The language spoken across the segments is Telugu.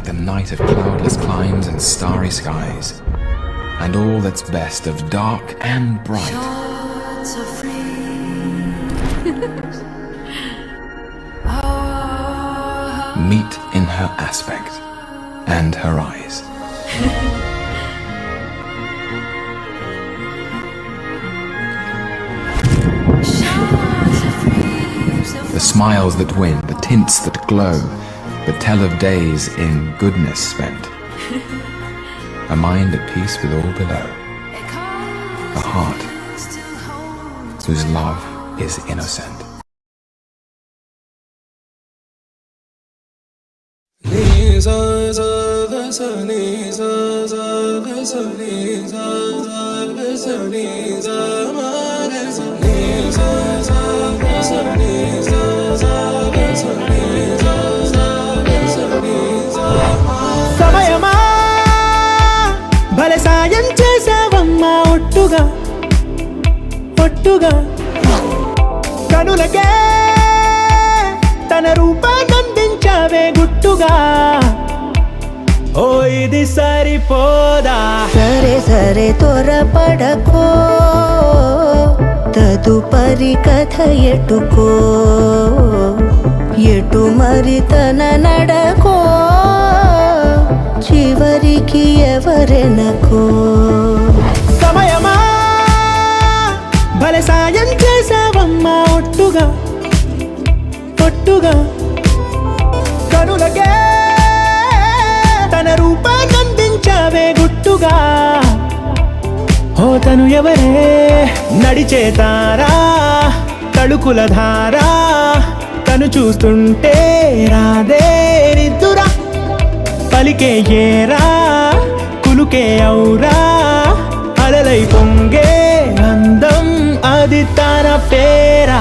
like the night of cloudless climes and starry skies, and all that's best of dark and bright meet in her aspect and her eyes. The smiles that win, the tints that glow, that tell of days in goodness spent. A mind at peace with all below. A heart whose love is innocent. సమయమా భలే సాయం చేసావమ్మా ఒట్టుగా ఒట్టుగా కనులకే తన రూపాన్నందించావే గుట్టుగా ఓ ఇది సరిపోదా సరే సరే త్వరపడకో తదుపరి కథ ఎటుకో ఎటు మరి తన నడకో చివరికి ఎవరెనకో సమయమా భలే సాయం చేసావమ్మా ఒట్టుగా ఒట్టుగా కనులకే తన రూపాన్నందించావే గుట్టుగా ఓ తను ఎవరే నడిచే తారా తడుకుల ధారా తను చూస్తుంటే రాదే నిద్దురా పలికే ఏరా కులుకే ఔరా అలలై పొంగే అందం అది తన పేరా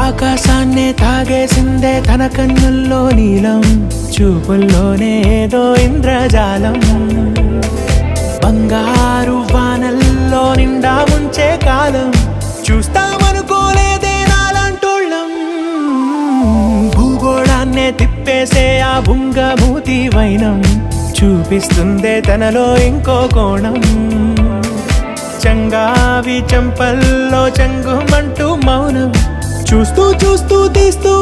ఆకాశాన్నే తాగేసిందే తన కన్నుల్లో నీలం చూపుల్లోనే ఏదో ఇంద్రజాలం బంగారు వానల్లో నిండా ముంచే కాలం చూస్తామనుకోలేదే నాలంటోళ్ళం భూగోళాన్నే తిప్పేసే ఆ బుంగమూతి వైనం చూపిస్తుందే తనలో ఇంకో కోణం చంగావి చంపల్లో చంగుమంటూ మౌనం చూస్తూ చూస్తూ తీస్తూ